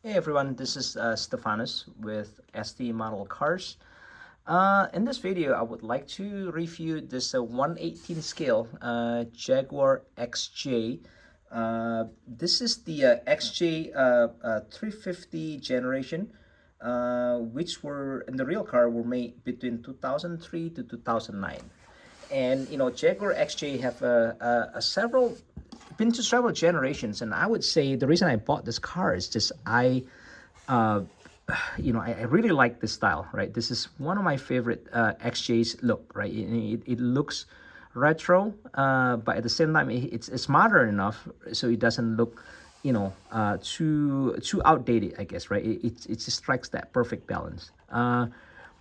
Hey everyone, this is Stefanus with SD Model Cars. In this video, I would like to review this 1/18 scale Jaguar XJ. This is the XJ 350 generation, which were in the real car were made between 2003 to 2009. And Jaguar XJ have a several been to several generations, and I would say the reason I bought this car is just uh, I really like this style, right? This is one of my favorite XJ's look, right? It looks retro, but at the same time, it's modern enough so it doesn't look, too outdated, I guess, right? It just strikes that perfect balance.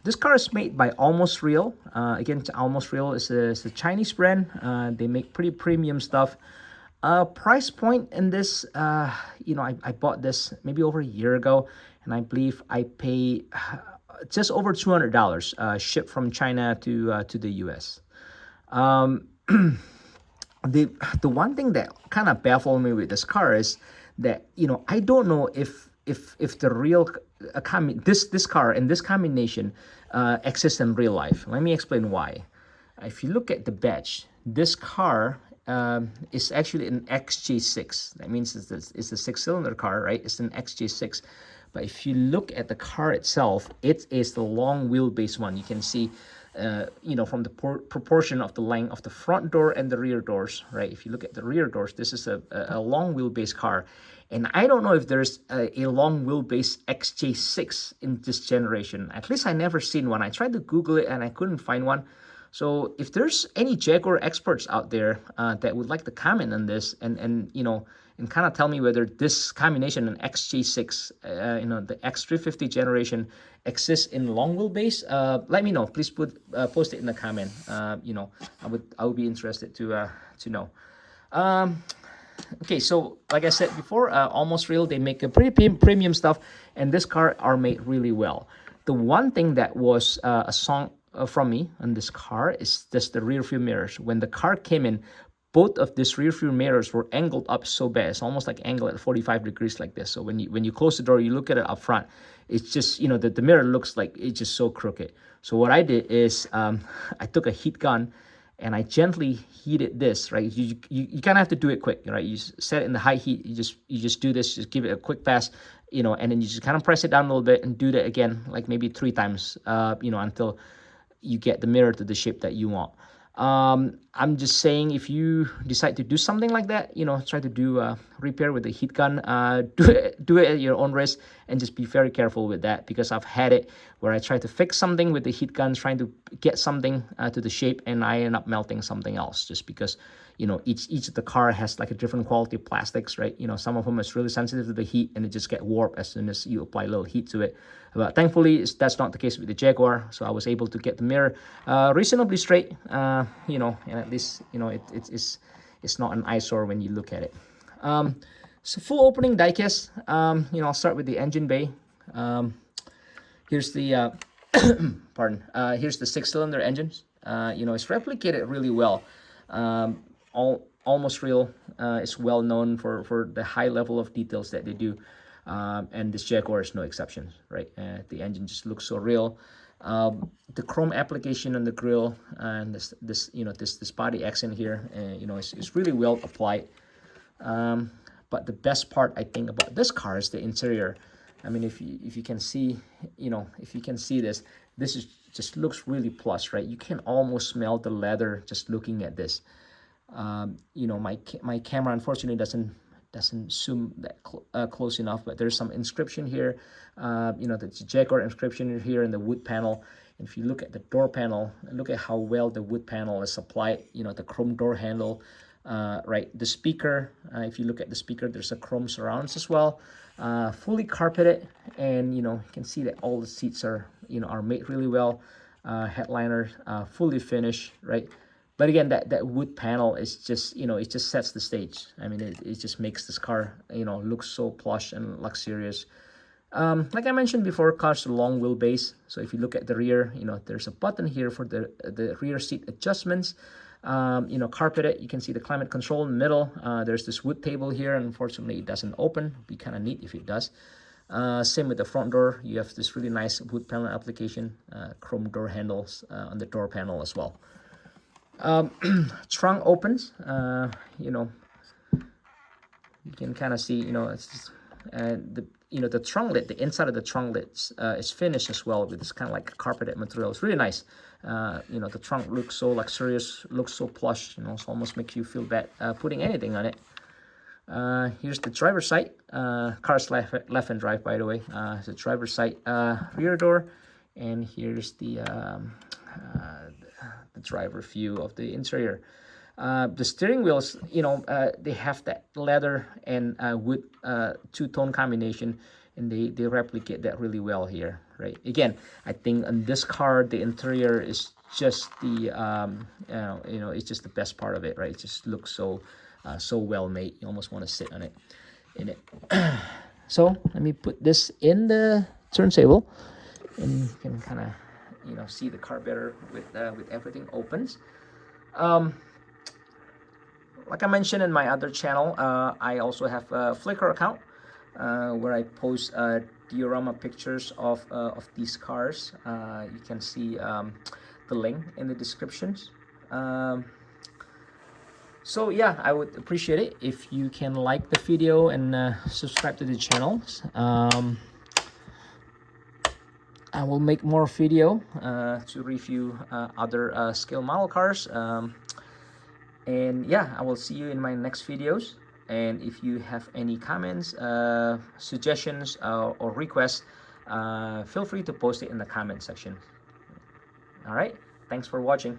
This car is made by Almost Real. Again, Almost Real is a Chinese brand. They make pretty premium stuff. Price point in this, I bought this maybe over a year ago, and I believe I pay just over $200 shipped from China to the U.S. Um, the the one thing that kind of baffled me with this car is that I don't know if the real this car and this combination exists in real life. Let me explain why. If you look at the badge, this car is actually an XJ6. That means it's a six-cylinder car, right? It's an XJ6. But if you look at the car itself, it is the long wheelbase one. You can see, from the proportion of the length of the front door and the rear doors, right? If you look at the rear doors, this is a long wheelbase car. And I don't know if there's a long wheelbase XJ6 in this generation. At least I never seen one. I tried to Google it and I couldn't find one. So if there's any Jaguar experts out there that would like to comment on this and kind of tell me whether this combination an XJ6, the X350 generation exists in long wheelbase, let me know. Please post it in the comment. I would be interested to know. Okay, so like I said before, Almost Real, they make a pretty premium stuff, and this car are made really well. The one thing that was a song from me on this car is just the rear view mirrors. When the car came in, both of these rear view mirrors were angled up so bad. It's almost like angled at 45 degrees like this. So when you close the door, you look at it up front, it's just, the mirror looks like it's just so crooked. So what I did is I took a heat gun and I gently heated this, right? You kind of have to do it quick, right? You set it in the high heat. You just do this, just give it a quick pass, and then you just kind of press it down a little bit and do that again, like maybe 3 times, until you get the mirror to the shape that you want. I'm just saying, if you decide to do something like that, try to do repair with a heat gun, do it at your own risk, and just be very careful with that, because I've had it where I try to fix something with the heat gun, trying to get something to the shape, and I end up melting something else, just because each of the car has like a different quality of plastics, right? Some of them is really sensitive to the heat and it just get warped as soon as you apply a little heat to it. But thankfully that's not the case with the Jaguar, so I was able to get the mirror reasonably straight, and at least it's not an eyesore when you look at it. So full opening diecast. I'll start with the engine bay. Here's the pardon. Here's the six-cylinder engines. It's replicated really well. Almost Real is well known for the high level of details that they do, and this Jaguar is no exception, right? The engine just looks so real. The chrome application on the grille and this body accent here, is really well applied. But the best part I think about this car is the interior. I mean, if you can see, if you can see this is just looks really plush, right? You can almost smell the leather just looking at this. My camera unfortunately doesn't zoom that close enough, but there's some inscription here. The Jaguar inscription here in the wood panel. And if you look at the door panel, look at how well the wood panel is applied. The chrome door handle, right? The speaker, if you look at the speaker, there's a chrome surrounds as well. Fully carpeted, and you can see that all the seats are made really well. Headliner fully finished, right? But again, that wood panel is just, it just sets the stage. I mean, it just makes this car, look so plush and luxurious. Like I mentioned before, car's a long wheelbase. So if you look at the rear, there's a button here for the rear seat adjustments. Carpeted, you can see the climate control in the middle. There's this wood table here. Unfortunately, it doesn't open. It'd be kind of neat if it does. Same with the front door. You have this really nice wood panel application, chrome door handles on the door panel as well. Trunk opens. You know, you can kind of see, you know, it's just, the trunk lid, the inside of the trunk lid is finished as well with this kind of like carpeted material. It's really nice. You know, the trunk looks so luxurious, looks so plush. You know, it almost makes you feel bad putting anything on it. Here's the driver's side. Car's left-hand drive, by the way. The driver's side rear door, and here's the driver view of the interior. The steering wheels, you know, they have that leather and wood two-tone combination, and they replicate that really well here, right? Again, I think on this car, the interior is just the you know, it's just the best part of it, right? It just looks so so well made. You almost want to sit on it, in it. So let me put this in the turntable, and you can kind of, you know, see the car better with everything opens. Like I mentioned in my other channel, I also have a FLICKR account where I post diorama pictures of these cars. You can see the link in the descriptions. So yeah, I would appreciate it if you can like the video and subscribe to the channel. I will make more video to review other scale model cars. And yeah, I will see you in my next videos. And if you have any comments, suggestions, or requests, feel free to post it in the comment section. All right, thanks for watching.